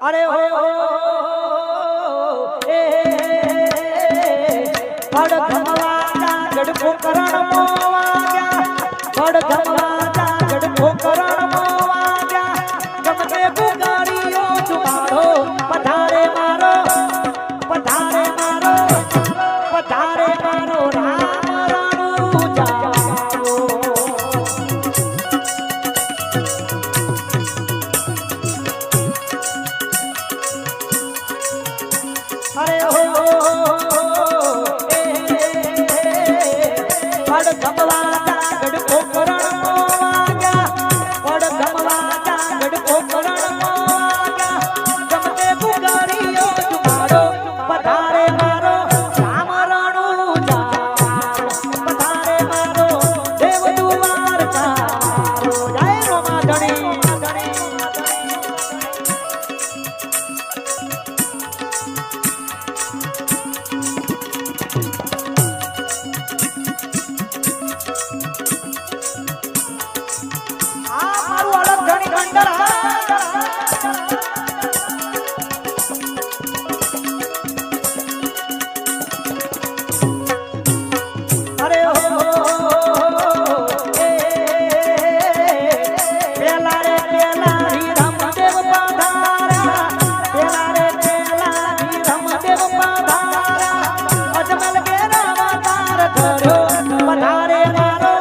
अरे हो पड़ धमवाजा गड़को करण मोवाजा पड़ धमवाजा गड़को करण मोवाजा गमते पुकारियो जुमारो पधारे मारो पधारे मारो पधारे मारो राम राणू जाओ अरे हो पड़ धमवाजा गड़को करण मोवाजा पड़ धमवाजा गड़को करण मोवाजा गमते पुकारियो जुमारो पधारे मारो राम राणू जाओ पधारे मारो देव दुआर तारो जय रोमा धणी अरे हो पेला रे पेला ही रामदेव पधारा पेला रे पेला ही रामदेव पधारा अजमल के अवतार धरो पधारे मारो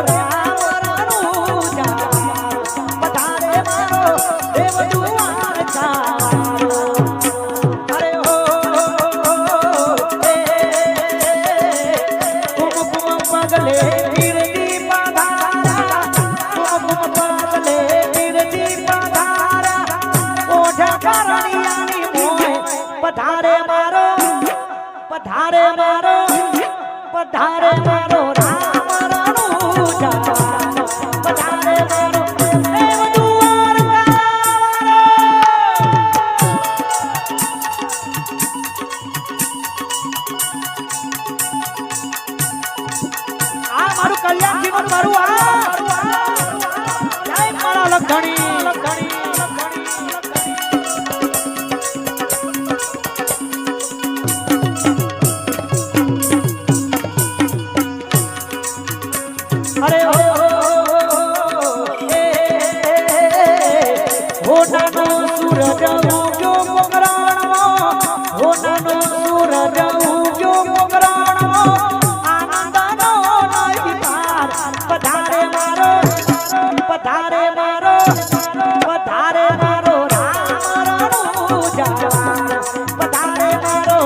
राम राणू जाओ पधारे मारो देव दुआर तारो अरे हो पगले गिरती पधारा कुम पगले गिरती पधारा ओढ़ा करणियानी मोय पधारे मारो राम राणू जाओ पधारे मारो देव दुआर आ मारू कल्याण जीवन मारू आ जय मारा लखणी अरे हो नानो सूरज उग्यो मोगराणो हो नानो सूरज उग्यो मोगराणो आनंदनो नहीं पार पधारे मारो राम राणू जाओ पधारे मारो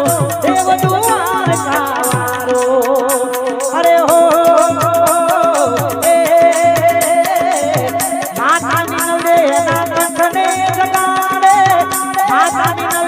देव दुआर तारो अरे हो माता निनले ना कंठने जगाड़े माता निनले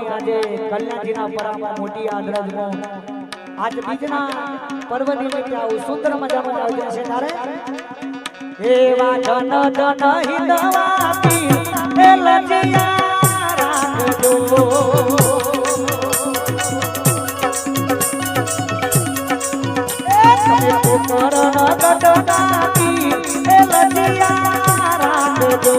અને આજે કલ્યાણજીના પરામાં મોટી આદરજમાં આજ બીજના પર્વ નિમિત્તે આવું સુંદર મજામાં આવજે છે તારે એવા જન જન હિતવાપી એ લજિયા રાખજો તમે પોકરણ ગટડાપી એ લજિયા રાખજો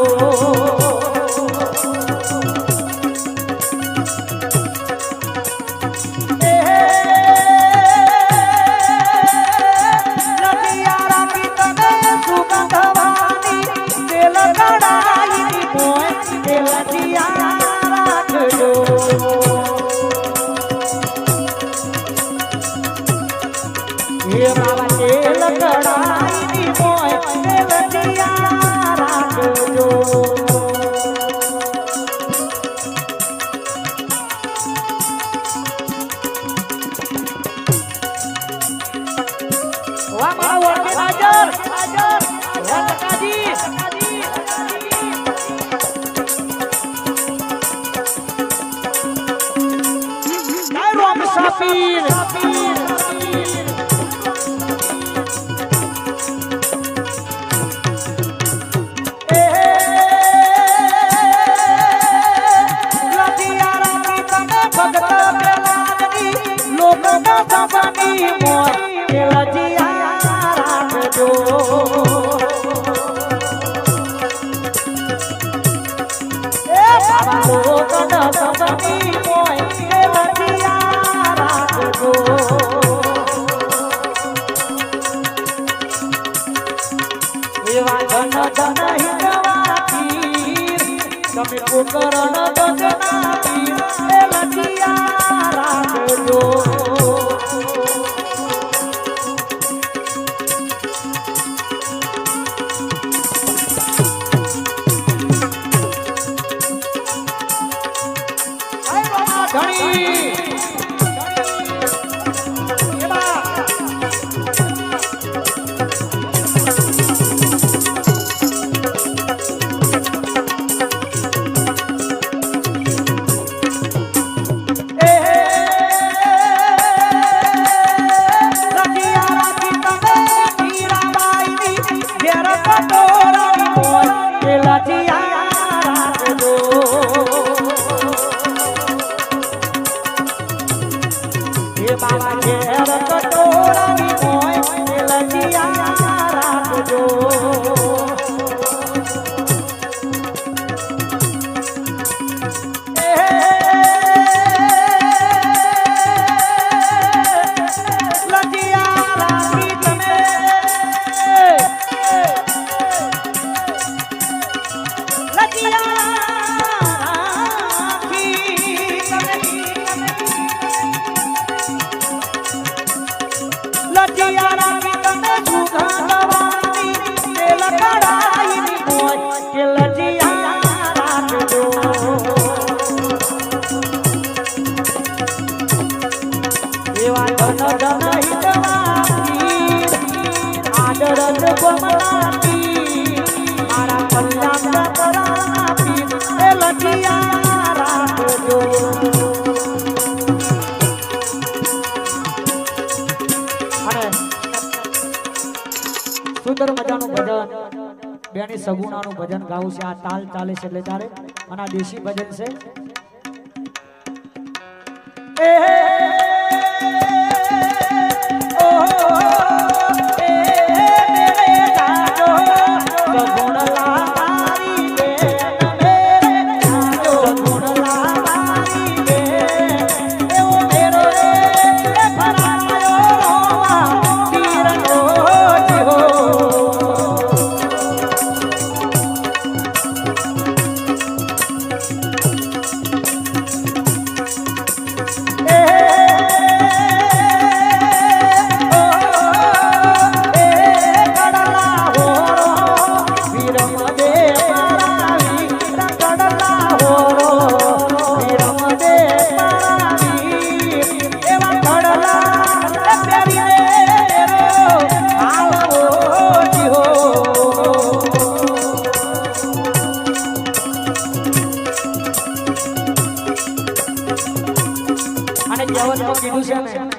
તમે પોકરણ ગજનાપી એ લજિયા રાખજો સુંદર મજાનું ભજન બેની સગુણાનું ભજન ગાવું છે આ તાલ ચાલે છે એટલે તારે અને આ દેશી ભજન છે Hey આપણે કહેવતમાં કીધું છે ને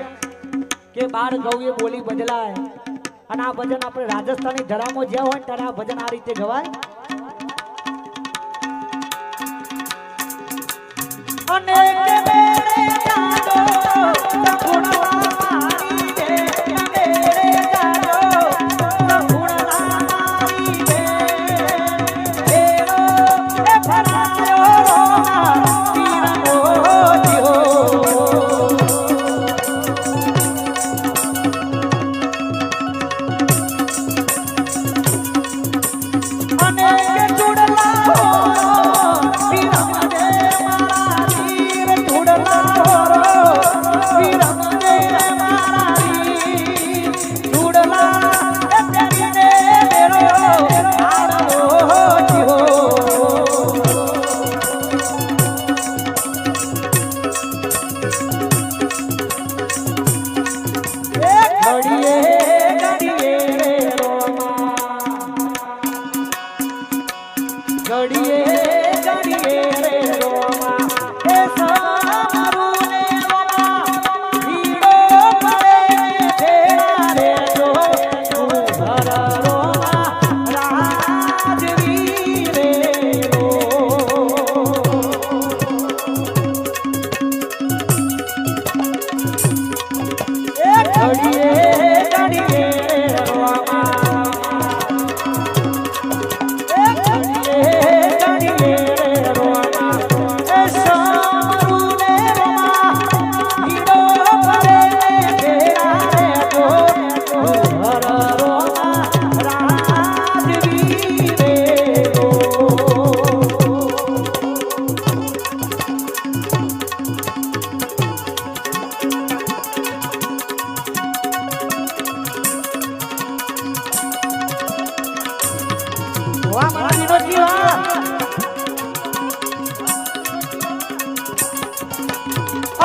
કે બાર ગૌએ બોલી બદલાય અને આ ભજન આપણે રાજસ્થાની ધરામાં જ્યાં હોય ત્યારે આ ભજન આ રીતે ગવાય અને કે મેરે જાદો સપુણા મારી દે મેરે જાદો સપુણા મારી દે એરો એ ફરાયો તીરનો જીઓ અને કે ચૂડલા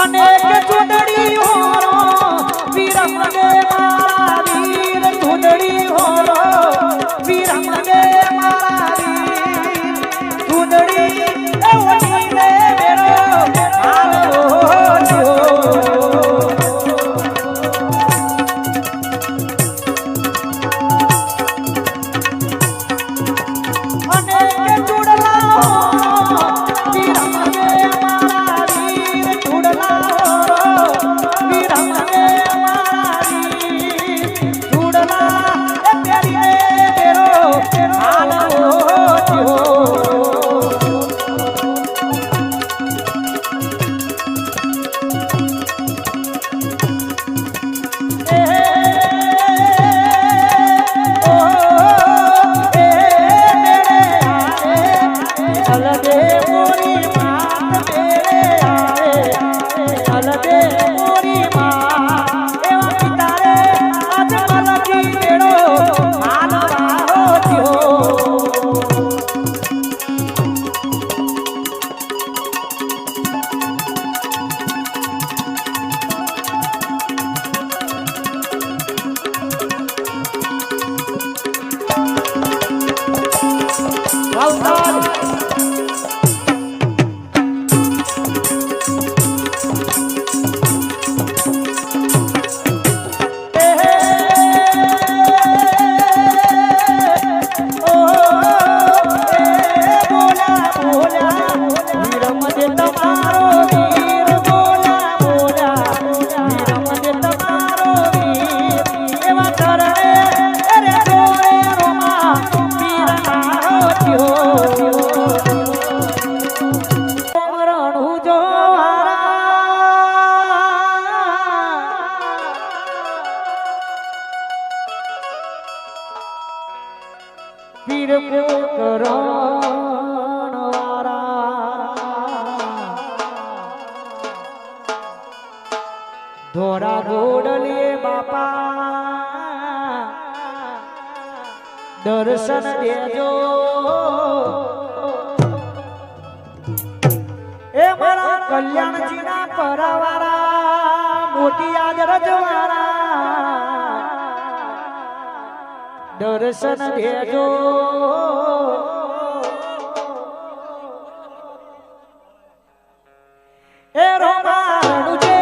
અનેક ચૂંટણી હોરો વીર મને મારા વીર ચૂંટણી હોરો વીર મને મારા વીર ચૂંટણી એ ઓટી રે મેરો હાલો જો અનેક ચૂડલા વીર મને મારા વીર ચૂડલા વીર મને મારા વીર ચૂડલા એ તેરી મેરો હાલો જો વીર કરણ વારા ધોરા ગોડલે બાપા દર્શન દેજો એ મારા કલ્યાણજીના પરવારા મોટી યાદ રજવારા દર્શન દેજો એ રોમાનું જે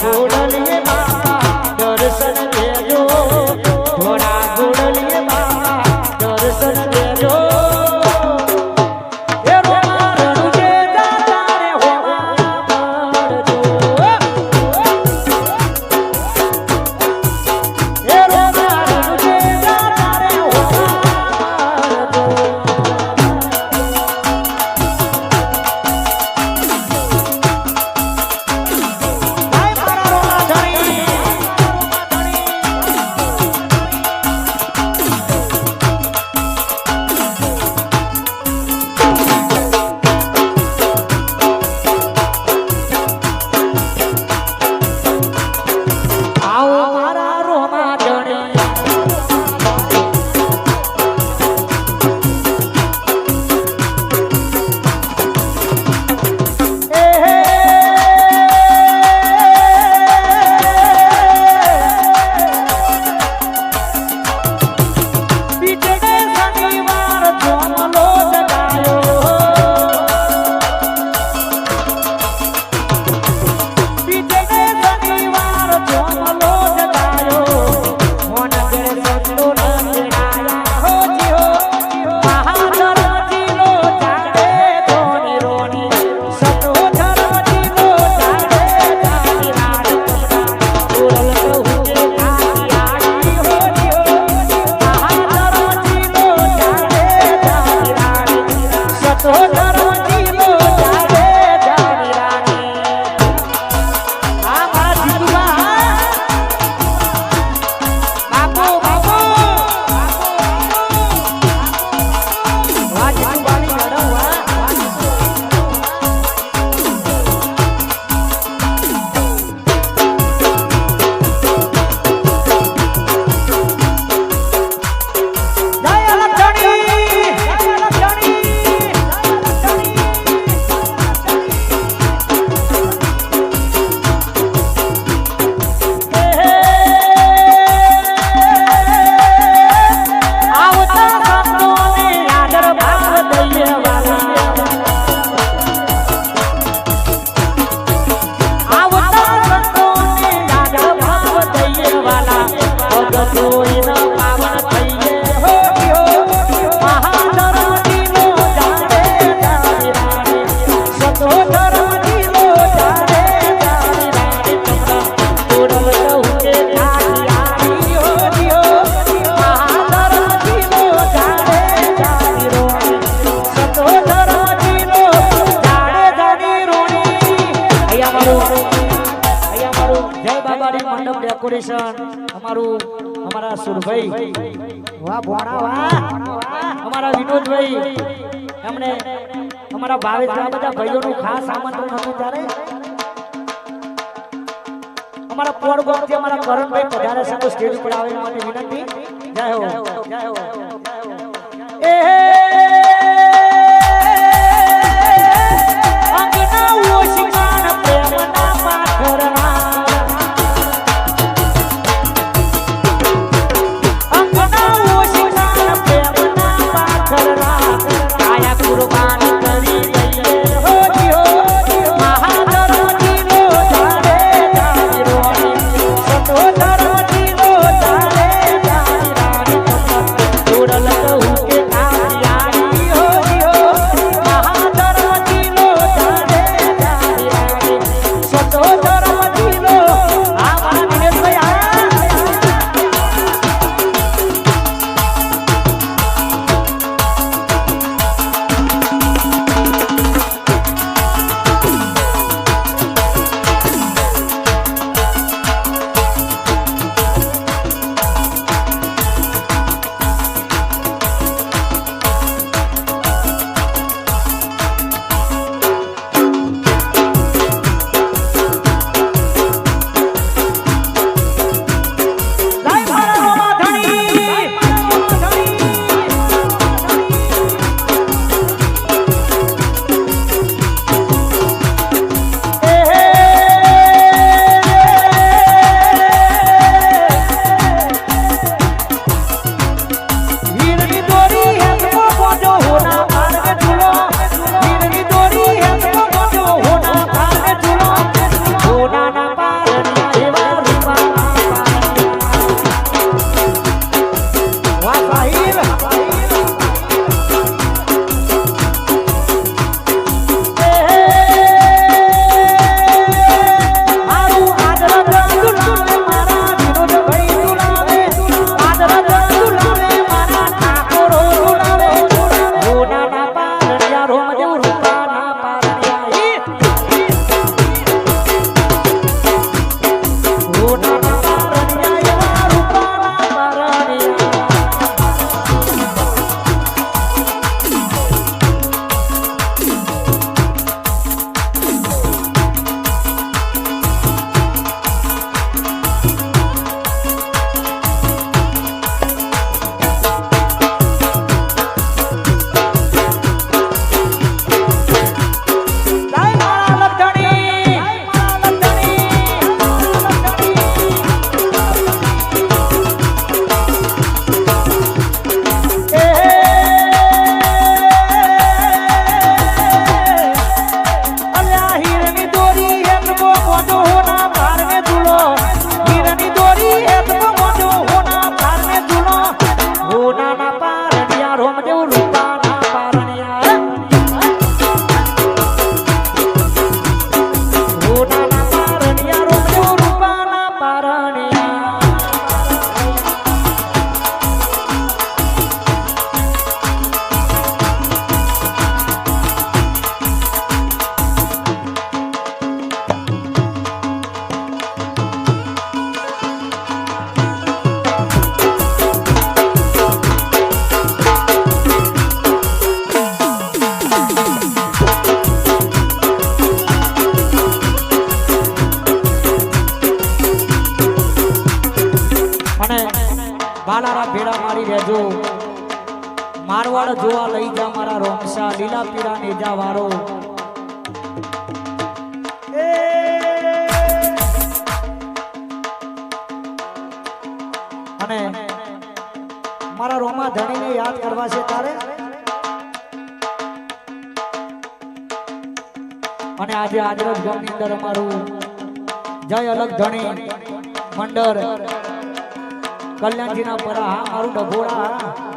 ગોડલીએ બાપા દર્શન દેજો થોડા ગોડલીએ બાપા દર્શન દેજો એ રોમા રણુજે જાતા રે હોમા પડજો એ રોમા રણુજે જાતા રે હોમા हमारा सुरभाई वाह भोणा वाह हमारा विनोद भाई हमने हमारा भावेश का બધા ભાઈઓનું ખાસ આમંત્રણ હતું ત્યારે हमारा પોર ગોમથી हमारा કરણભાઈ પધારે છે તો સ્ટેજ પર આવે માટે વિનંતી જય હો એ અંગના ઓશિકાન પ્રેમના પાખરના હારવાડ જોવા લઈ જા મારા રોમશા લીલા પીળા નેજા વારો અને મારા રોમા ધણીને યાદ કરવા છે તારે અને આજે આદરજ ગામની અંદર અમારું જય અલગ ધણી મંડળ કલ્યાણજીના પરા હા મારું ડભોળા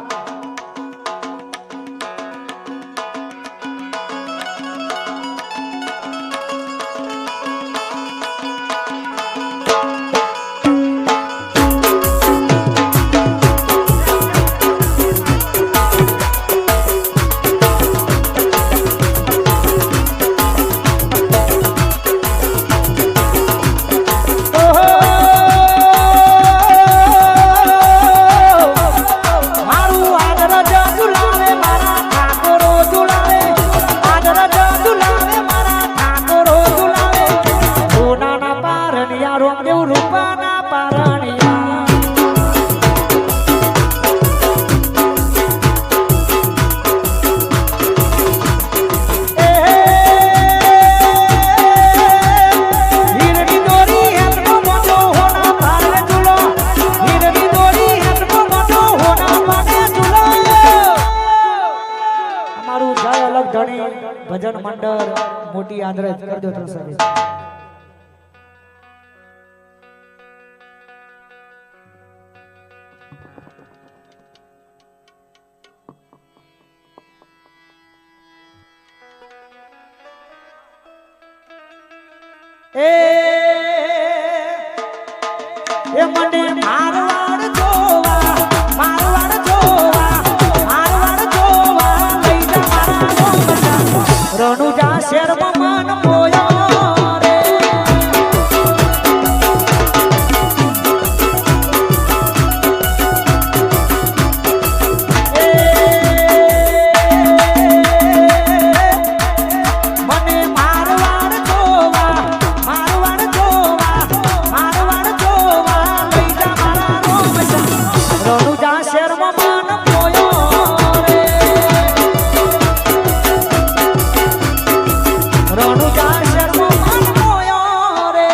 ભજન મંડળ મોટી આદરજ કરજો તો સાહેબ એ મને મારવાડ જોવા લઈ જા મારા રણુજા શેરમાં મન મોયો રે મને મારવાડ જોવા લઈ જા મારા રણુજા શેરમાં મન મોયો રે રણુજા શેરમાં મન મોયો રે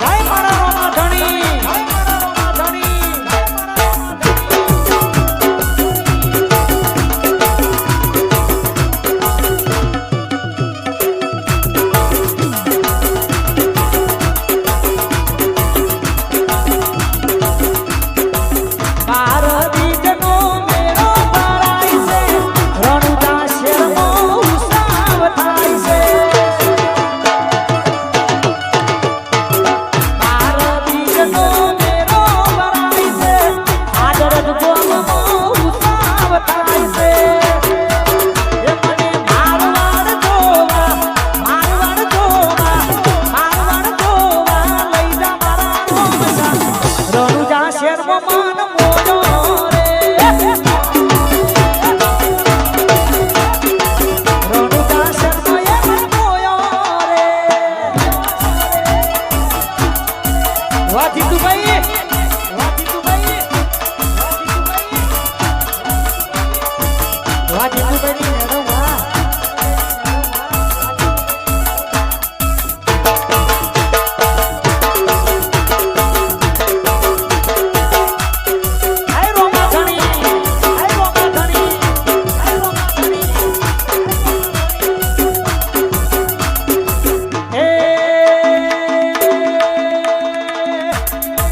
જય મારા રોમા ધણી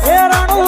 એ રણુ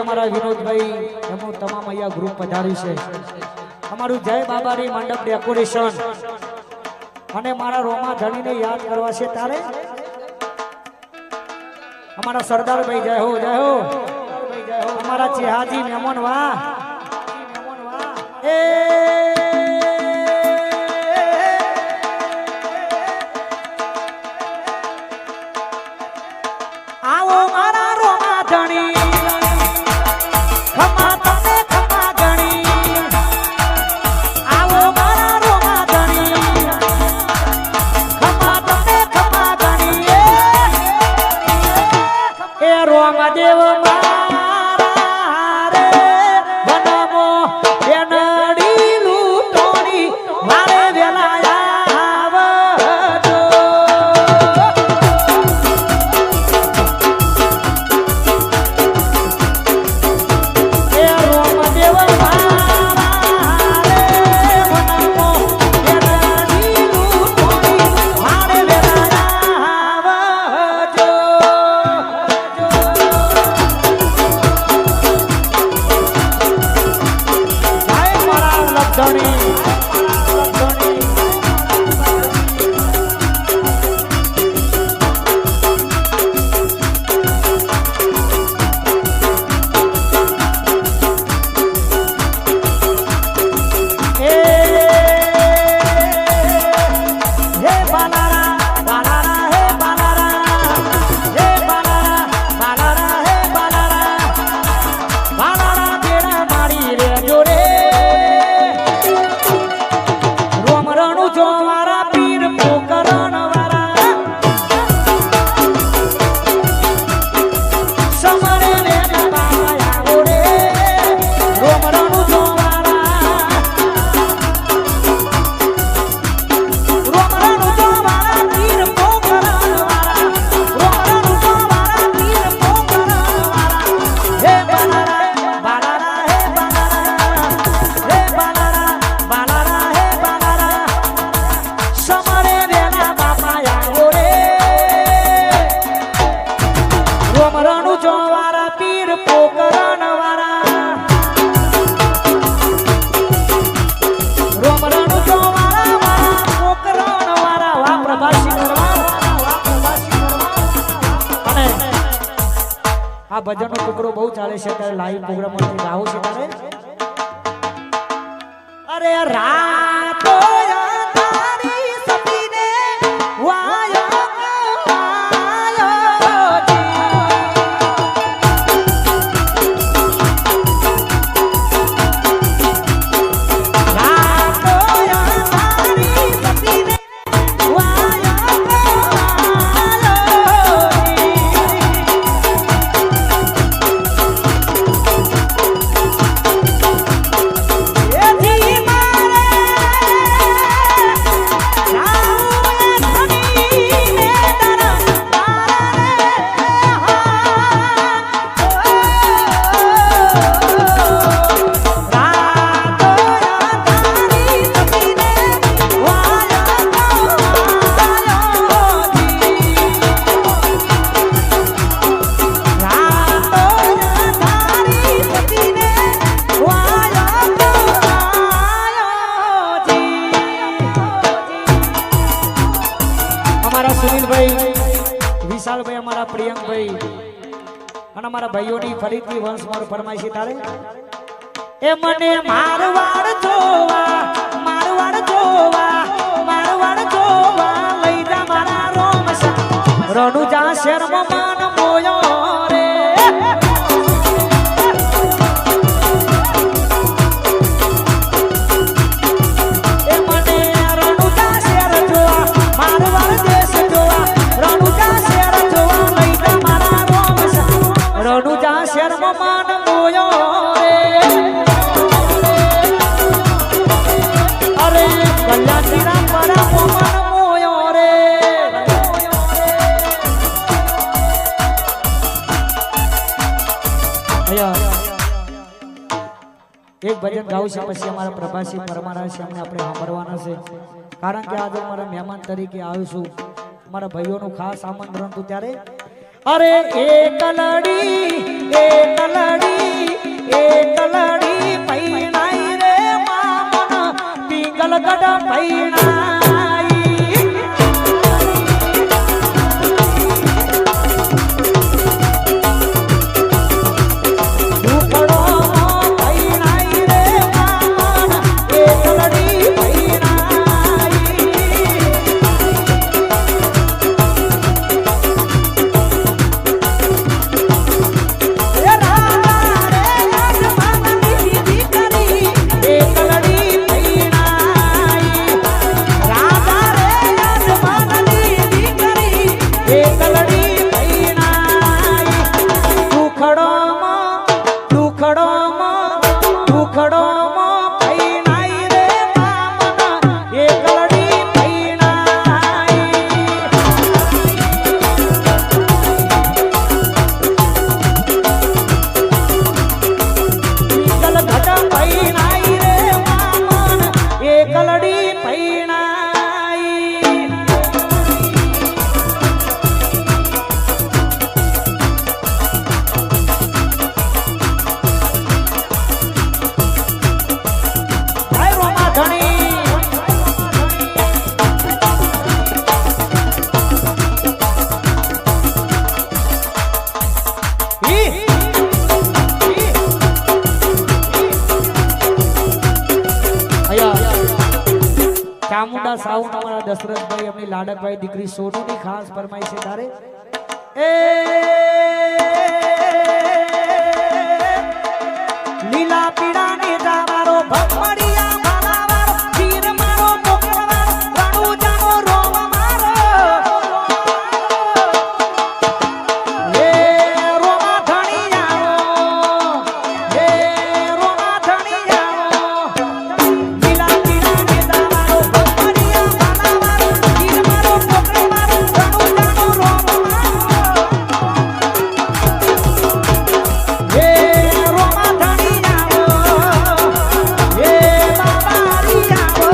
અમારા વિનોદભાઈ એમનું તમામ અહીંયા ગ્રુપ પધાર્યું છે અમારું જય બાબાની મંડપ ડેકોરેશન અને મારા રોમા ધણીને યાદ કરવા છે તારે અમારા સરદારભાઈ જય હો અમારા ચેહાજી મહેમાન વાહ એ આવો મારા રોમા ધણી ખમા તમે ખમા ગણી આવો મારા રોમા ધણી ખમા તમે ખમા ગણી એ રોમા દેવ મારા રે વનમો બેનડી લૂટોણી વારે વેલા આવજો એ રોમા દેવ મારા રે વનમો બેનડી લૂટોણી વારે વેલા આવજો આ ભજનનો ટુકડો બહુ ચાલે છે ત્યારે લાઈવ પ્રોગ્રામ માંથી ગાવું છે તારે અરે રાતો તારી સપીને વાયો વિશાલભાઈ અમારા પ્રિયંકભાઈ અને અમારા ભાઈઓની ફરીથી વંશ મારો ફરમાય છે તારે એ મને મારવાડ જોવા લઈ જા મારા રોમસા રણુજા શેરમાં માન મોયો રે રણુજા શેરમાં માન મોયો રે અરે કલ્યાણીના પરા માન મોયો રે એક ભજન ગાવું છે પછી અમારા પ્રભાસી પરમારા છે અમને આપણે સાંભળવાના છે કારણ કે આજે અમારા મહેમાન તરીકે આવીશું મારા ભાઈઓનું ખાસ આમંત્રણ હતું ત્યારે અરે એક લડી પૈણાઈ રે મામન પીગલ ગઢ પૈણાઈ દુખડો પૈણાઈ રે મામન એક લડી પૈણાઈ ચામુંડા સાઉન્ડ અમારા દશરથભાઈ એમની લાડકભાઈ દીકરી સોનુની ખાસ ફરમાઈ છે તારે એ લીલા પીડા ને તારો ભમડિયા માલાવારો પીર મારો મોકળવારો રણુ જાનો રોમ મારો એ રોમા ધણી આવો એ રોમા ધણી આવો લીલા પીડા ને તારો ભમડિયા માલાવારો પીર મારો મોકળવારો રણુ જાનો રોમ મારો એ રોમા ધણી આવો એ બાબારી આવો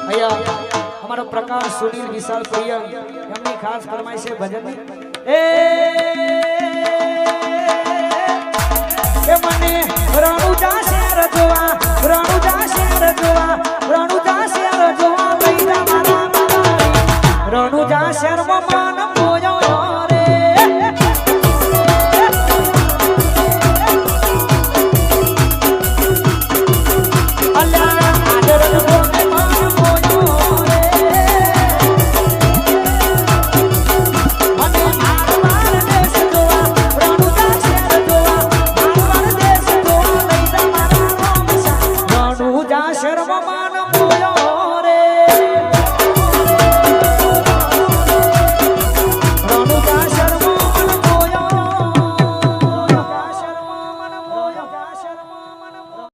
અહીંયા અમારો પ્રકાશ સુનિલ વિશાલ પ્રિય એમની ખાસ ફરમાઈશ છે ભજનની એ